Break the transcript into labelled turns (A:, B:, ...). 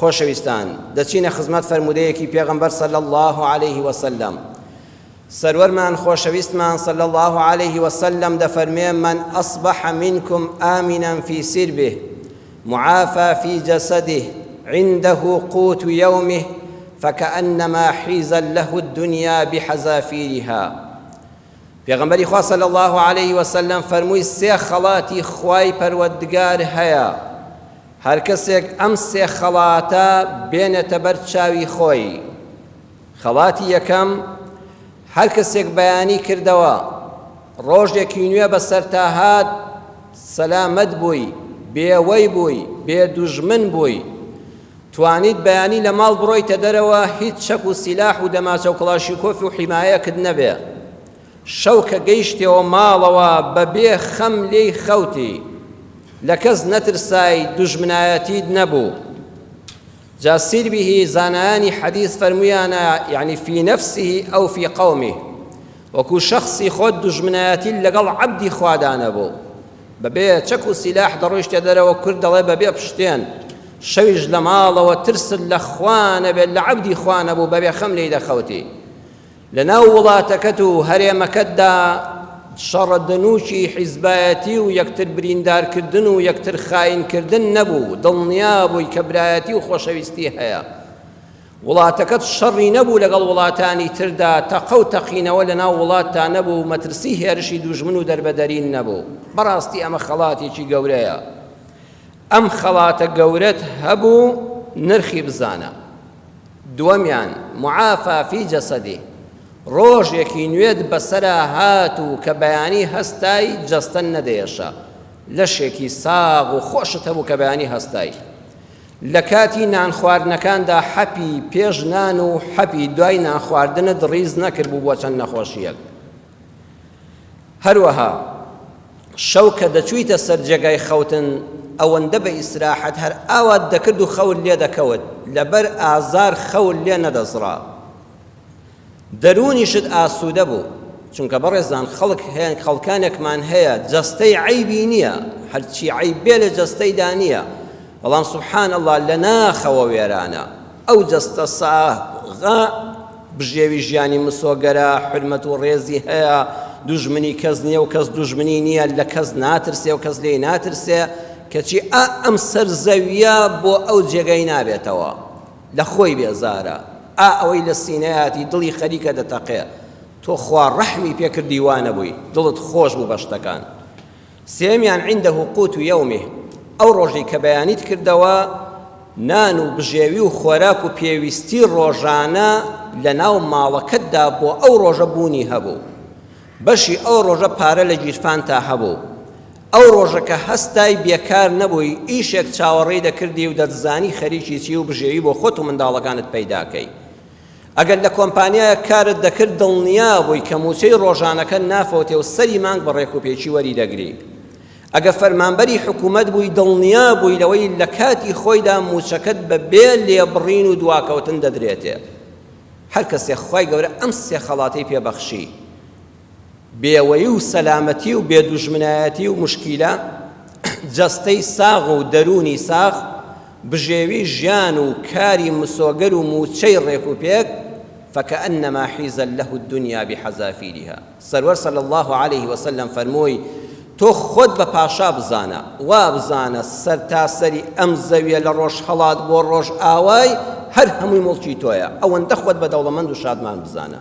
A: خۆشەویستان دەچینە خزمەت فەرموودەیەکی پێغەمبەر صلی الله عليه وسلم. سەروەرمان خۆشەویستمان صلی الله عليه وسلم دەفەرمێ من أصبح منكم آمنا في سربه معافى في جسده عنده قوت يومه فكأنما حيزا له الدنيا بحذافيرها. پێغەمبەری خوا صلی الله عليه وسلم فەرمووی سێ خەڵاتی خوای پەروەردگار هەیە، هەر کەسێک ئەم سێ خەڵاتە بێنێتە بەر چاوی خۆی. خەڵاتی یەکەم، هەر کەسێک بەیانی کردەوە ڕۆژێکی نوێ بەسەرتا هات سەلامەت بووی، بێوەی بووی، بێدوژمن بووی، توانیت بەیانی لە ماڵ بڕۆیتە دەرەوە، هیچ شەک و سیلاح و دەماچە و کڵاشیکۆف و حیمایەکت نەبێ. شەو کە گەیشتەوە ماڵەوە بەبێ خەم لێی خەوتی، لە کەس نەترسای، دوژمنایەتیت نەبوو. جا سیربیهی زانایانی حەدیث فەرموویانە یعنی فی نەفسیه ئەو فی قەومه، وەکو شەخصی خۆت دوژمنایەتی لەگەڵ عەبدی خوادا نەبوو، بەبێ چەک و سیلاح دەڕۆیشتە دەرەوە، کورد دەڵێ بەبێ پشتێن، شەویش لە ماڵەوە ترست لە خوا نەبێت، لە عەبدی خوا نەبوو، بەبێ خەم لێی دەخەوتی. لە ناو وڵاتەکەت و هەرێمەکەتدا شەڕەدەنووکی حیزبایەتی و یەکتر بریندارکردن و یەکتر خاینکردن نەبوو، دڵنیا بووی کە برایەتی و خۆشەویستی هەیە. وڵاتەکەت شەڕی نەبوو لەگەڵ وڵاتانی تردا، تەقە و تەقینەوە لە ناو وڵاتتا نەبوو، مەترسی هێرشی دوژمن و دەربەدەرین نەبوو. بەڕاستی ئەمە خەڵاتێکی گەورەیە. ئەم خەڵاتە گەورەت هەبوو، نرخی بزانە. دووەمیان معافى فی جەسەدی، ڕۆژێکی نوێت بەسەرا هات و کە بەیانی هەستای جەستەن نەدەیەشە، لەشێکی ساغ و خۆشت هەبوو کە بەیانی هەستای. لە کاتی نان خواردنەکاندا حەپی پێش نان و حەپی دوای نان خواردنت ڕیز نەکرد بوو بۆ چەند نەخۆشیەک. هەروەها شەو کە دەچوویتە سەر جێگای خەوتن، ئەوەندە بە ئیسراحەت هەر ئاوات دەکرد و خەوت لێ دەکەوت، لەبەر ئازار خەوت لێ نەدەزڕا، دەرونیشت ئاسوودە بوو. چونکە بەڕێزان خەڵکانێکمان هەیە جەستەی عەیبی نییە، هەرچی عەیب بێ لە جەستەیدا نییە، بەڵام سوبحان الله لە ناخەوە وێرانە. ئەو جەستە ساغا بژێوی ژیانی مسۆگەرە، حرمەت و ڕێزی هەیە، دوژمنی کەس نییە و کەس دوژمنی نییە، لە کەس ناترسێ و کەس لێی ناترسێ، کەچی ئەم سەرزەویە بۆ ئەو جێگەی نابێتەوە، لە خۆی بێزارە، ئەوەی لە سینەیەتی دڵی خەریکە دەتەقێ، تۆ خوا ڕەحمی پێکردی وانە بووی، دڵت خۆش بوو بە شتەکان. سێمیان عینده قوت یومه، ئەو ڕۆژی کە بەیانیت کردەوە نان و بژێوی و خۆراک و پێویستی ڕۆژانە لە ناو ماڵەکەتدا بۆ ئەو ڕۆژە بوونی هەبوو، بەشی ئەو ڕۆژە پارە لە گیرفانتا هەبوو، ئەو ڕۆژە کە هەستای بێکار نەبووی، ئیشێک چاوەڕێی دەکردی و دەتزانی خەریکی چی و بژێوی بۆ خۆت و منداڵەکانت پەیداکەی. ئەگەر لە کۆمپانیایە کارت دەکرد دڵنیا بووی کە موچەی ڕۆژانەکە نافەوتێ و سەری مانگ بە ڕێک و پێچی وەری دەگری. ئەگە فەرمانبەری حکوومەت بووی دڵنیا بووی لەوەی لە کاتی خۆیدا موچەکەت بەبێ لێبڕین و دواکەوتن دەدرێتێ. هەر کەسێک خوای گەورە ئەم سێ خەڵاتەی پێبەخشی، بێوەیی و سەلامەتی و بێدوژمنایەتی و مشکیلە، جەستەی ساغ و دەرونی ساغ، بژێوی ژیان و کاری مسۆگەر و موچەی ڕێک و پێک، فكأنما حيزا له الدنيا بحذافيرها. سرور صلى الله عليه وسلم فەرمووی تۆ خۆت بە پاشا بزانە، وا بزانە سەر تا سەری ئەم زەویە لە ڕۆژ هەڵات بۆ ڕۆژ ئاوای هەر هەمووی مڵکی تۆیە، ئەوەندە خۆت بە دەوڵەمەند و شادمان بزانە.